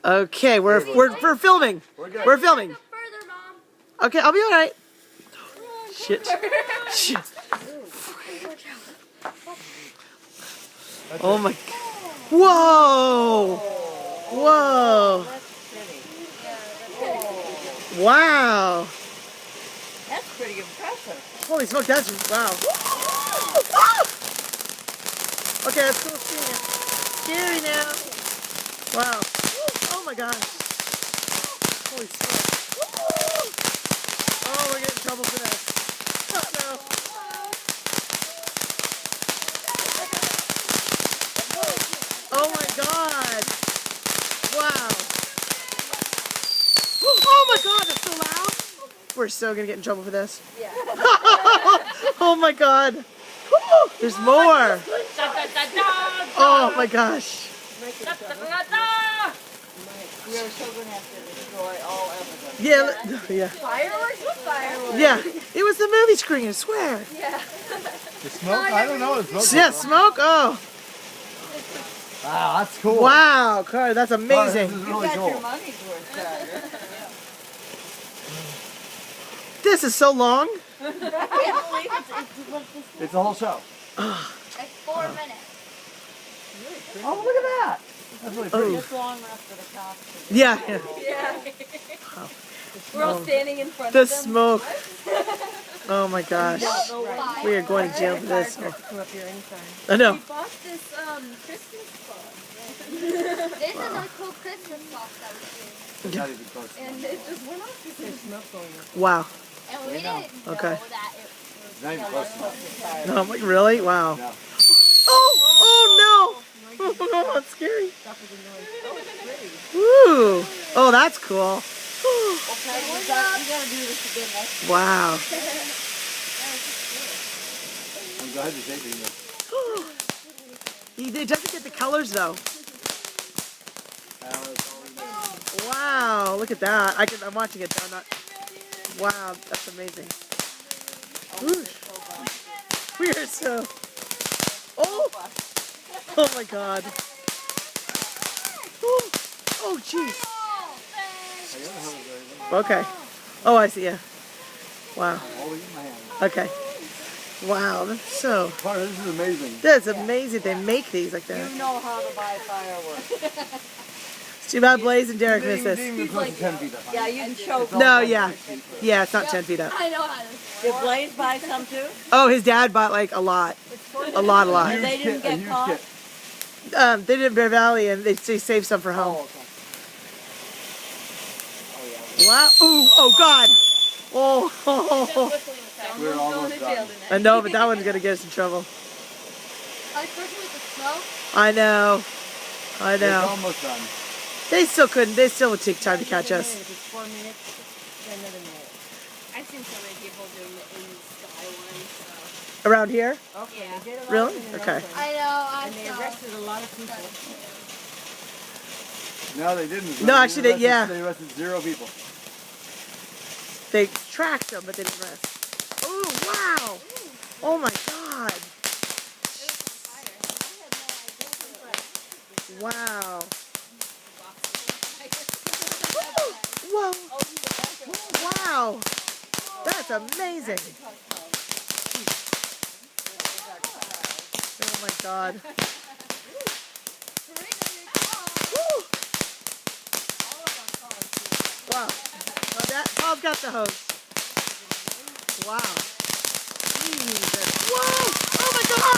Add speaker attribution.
Speaker 1: Okay, we're filming. We're filming. Okay, I'll be all right. Shit. Shit. Oh my. Whoa. Whoa. Wow.
Speaker 2: That's pretty impressive.
Speaker 1: Holy smoke, that's wow. Okay, that's cool seeing it. Scary now. Wow. Oh my gosh. Holy smoke. Oh, we're getting in trouble for this. Oh no. Oh my god. Wow. Oh my god, that's so loud. We're so gonna get in trouble for this.
Speaker 2: Yeah.
Speaker 1: Oh my god. There's more. Oh my gosh.
Speaker 2: We are so going to have to destroy all evidence.
Speaker 1: Yeah.
Speaker 2: Fireworks? What fireworks?
Speaker 1: Yeah. It was the movie screen, I swear.
Speaker 2: Yeah.
Speaker 3: The smoke? I don't know.
Speaker 1: Yeah, smoke? Oh.
Speaker 3: Wow, that's cool.
Speaker 1: Wow, Carter, that's amazing.
Speaker 3: This is
Speaker 2: You
Speaker 3: really
Speaker 2: got
Speaker 3: cool.
Speaker 2: your money's worth, Carter.
Speaker 1: This is so long.
Speaker 2: I can't believe
Speaker 3: It's a whole show.
Speaker 4: Like 4 minutes.
Speaker 3: Oh, look at that. That's really pretty.
Speaker 2: it's long enough for the cops to...
Speaker 1: Yeah.
Speaker 2: Yeah.
Speaker 1: Wow.
Speaker 2: We're all standing in front
Speaker 1: The
Speaker 2: of them.
Speaker 1: smoke. Oh my gosh. We are going to jail for this. I know.
Speaker 2: We bought this Christmas box.
Speaker 4: This is a cool Christmas box that we did.
Speaker 3: Not even close.
Speaker 2: And it just went off because there's smoke going on.
Speaker 1: Wow.
Speaker 4: And we didn't know
Speaker 1: Okay.
Speaker 4: that it
Speaker 3: Not even close enough.
Speaker 1: No, I'm like, really? Wow.
Speaker 3: No.
Speaker 1: Oh no. Oh, that's scary.
Speaker 2: Stuff is annoying. Oh, it's pretty.
Speaker 1: Woo. Oh, that's cool.
Speaker 2: Okay, we gotta do this again next week.
Speaker 1: Wow.
Speaker 3: I'm glad you're taking this.
Speaker 1: It doesn't get the colors though. Wow, look at that. I'm watching it though. Wow, that's amazing. Whoosh. We are so. Oh. Oh my god. Oh jeez. Okay. Oh, I see. Yeah. Wow. Okay. Wow, that's so.
Speaker 3: Carter, this is amazing.
Speaker 1: That's amazing. They make these like that.
Speaker 2: You know how to buy fireworks.
Speaker 1: It's too bad Blaise and Deryk missed
Speaker 3: Didn't
Speaker 1: this.
Speaker 3: even close to 10 feet up.
Speaker 2: Yeah, you can choke.
Speaker 1: No, yeah. Yeah, it's not 10 feet up.
Speaker 4: I know how to
Speaker 2: Did Blaise buy some too?
Speaker 1: Oh, his dad bought like a lot. A lot.
Speaker 2: And they didn't get caught?
Speaker 1: They did in Bear Valley and they saved some for home.
Speaker 2: Oh, okay.
Speaker 1: Wow. Ooh, oh God. Oh.
Speaker 3: We're almost done.
Speaker 1: I know, but that one's going to get us in trouble.
Speaker 4: Especially with the smoke.
Speaker 1: I know. I
Speaker 3: It's
Speaker 1: know.
Speaker 3: almost done.
Speaker 1: They still couldn't. They still would take time to catch us.
Speaker 2: If it's 4 minutes, then another minute.
Speaker 5: I've seen so many people doing the in the sky one, so.
Speaker 1: Around here?
Speaker 2: Okay, they did a lot
Speaker 1: Really?
Speaker 2: in the
Speaker 1: Okay.
Speaker 2: Oakland.
Speaker 4: I know, I
Speaker 2: And they
Speaker 4: saw.
Speaker 2: arrested a lot of people.
Speaker 3: No, they didn't.
Speaker 1: No, actually, yeah.
Speaker 3: They arrested 0 people.
Speaker 1: They tracked them, but they didn't rest. Oh, wow. Oh, my God. Wow. Whoa. Wow. That's amazing. Oh, my God. Woo. Wow. Well, Paul's got the hose. Wow. Jesus. Whoa. Oh, my God.